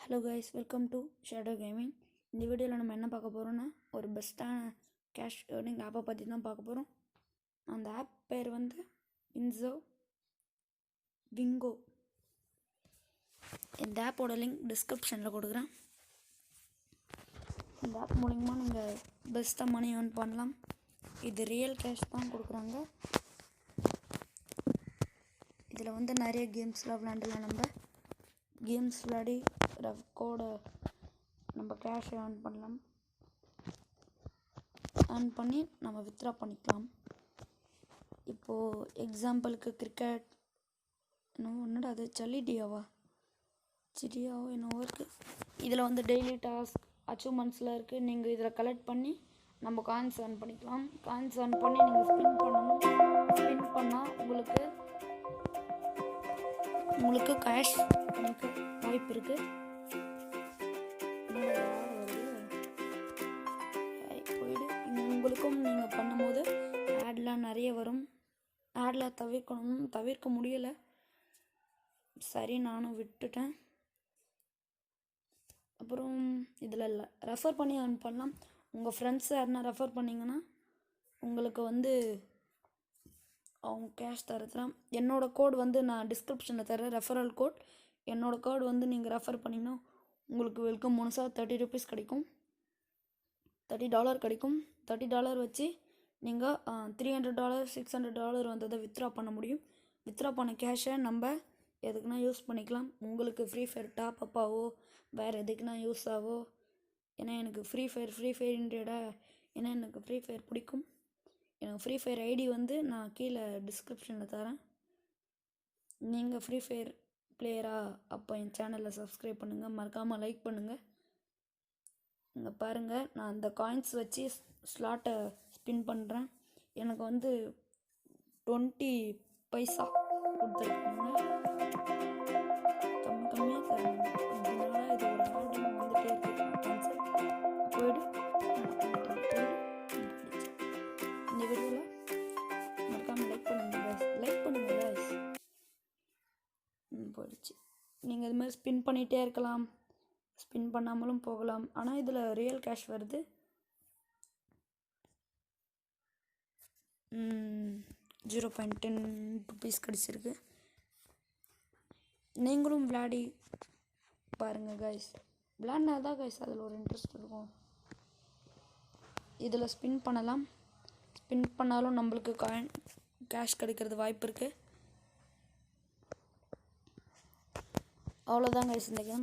Hello guys, welcome to shadow gaming. இந்த வீடியோவில் நம்ம என்ன பார்க்க போகிறோன்னா ஒரு பெஸ்ட்டான கேஷ் ஏர்னிங் ஆப்பை பற்றி தான் பார்க்க போகிறோம். அந்த ஆப் பேர் வந்து விங்கோ. இந்த ஆப்போட லிங்க் டிஸ்கிரிப்ஷனில் கொடுக்குறேன். இந்த ஆப் மூலிமா நீங்கள் பெஸ்ட்டாக மணி ஏர்ன் பண்ணலாம். இது ரியல் கேஷ் தான் கொடுக்குறாங்க. இதில் வந்து நிறைய கேம்ஸ்லாம் விளையாண்டலாம். நம்ம கேம்ஸ் விளையாடி கோடை நம்ம கேஷ் ஏர்ன் பண்ணலாம். ஏர்ன் பண்ணி நம்ம வித்ட்ரா பண்ணிக்கலாம். இப்போது எக்ஸாம்பிளுக்கு கிரிக்கெட் என்னடா அது சிடியாவோ என்னவோ இருக்குது. இதில் வந்து டெய்லி டாஸ்க் அச்சீவ்மெண்ட்ஸ்லாம் இருக்குது. நீங்கள் இதில் கலெக்ட் பண்ணி நம்ம காயின்ஸ் ஏர்ன் பண்ணிக்கலாம். காயின்ஸ் ஏர்ன் பண்ணி நீங்கள் ஸ்பின் பண்ணணும். ஸ்பின் பண்ணால் உங்களுக்கு கேஷ் எனக்கு வாய்ப்பு இருக்குது. உங்களுக்கும் நீங்கள் பண்ணும்போது ஆட்லாம் நிறைய வரும். ஆடில் தவிர்க்க முடியலை. சரி, நானும் விட்டுட்டேன். அப்புறம் இதில் இல்லை, ரெஃபர் பண்ணி ஏர்ன் பண்ணலாம். உங்கள் ஃப்ரெண்ட்ஸ் யாருன்னா ரெஃபர் பண்ணிங்கன்னா உங்களுக்கு வந்து அவங்க கேஷ் தரலாம். என்னோடய கோட் வந்து நான் டிஸ்கிரிப்ஷனில் தரேன், ரெஃபரல் கோட். என்னோடய கோட் வந்து நீங்கள் ரெஃபர் பண்ணிங்கன்னா உங்களுக்கு வெல்கம் போனஸாக $30 கிடைக்கும். $30 கிடைக்கும். $30 வச்சு நீங்கள் $300 $600 வந்ததை வித்ட்ரா பண்ண முடியும். வித்ட்ரா பண்ண கேஷை நம்ம எதுக்குன்னா யூஸ் பண்ணிக்கலாம். உங்களுக்கு ஃப்ரீ ஃபயர் டாப் அப்பாவோ வேறு எதுக்குன்னா யூஸ் ஆகோ. ஏன்னா எனக்கு ஃப்ரீ ஃபயர் இண்டியடா, ஏன்னா எனக்கு ஃப்ரீ ஃபயர் பிடிக்கும். எனக்கு ஃப்ரீ ஃபயர் ஐடி வந்து நான் கீழே டிஸ்கிரிப்ஷனில் தரேன். நீங்கள் ஃப்ரீ ஃபயர் பிளேயரா அப்போ என் சேனலில் சப்ஸ்கிரைப் பண்ணுங்கள், மறக்காமல் லைக் பண்ணுங்கள். இங்கே பாருங்கள், நான் அந்த காயின்ஸ் வச்சு ஸ்லாட்டை ஸ்பின் பண்ணுறேன். எனக்கு வந்து 20 பைசா கொடுத்துருக்காங்க. கம்மியாக தராங்க. இதனால இது ஒரு ஆர்டர் வந்துகிட்டே இருக்குது. போயிடு. இந்த வீடியோவில் மறக்காமல் லைக் பண்ணுங்கள் guys. போயிடுச்சு. நீங்கள் இது மாதிரி ஸ்பின் பண்ணிகிட்டே இருக்கலாம், ஸ்பின் பண்ணாமலும் போகலாம். ஆனால் இதில் ரியல் கேஷ் வருது. $0.10 கிடச்சிருக்கு. நீங்களும் விளையாடி பாருங்கள் கைஸ். விளையாடினா தான் கைஸ் அதில் ஒரு இன்ட்ரெஸ்ட் இருக்கும். இதில் ஸ்பின் பண்ணலாம். ஸ்பின் பண்ணாலும் நம்மளுக்கு கேஷ் கிடைக்கிறது வாய்ப்பு இருக்குது. அவ்வளோதான் கைஸ் இந்த கேம்.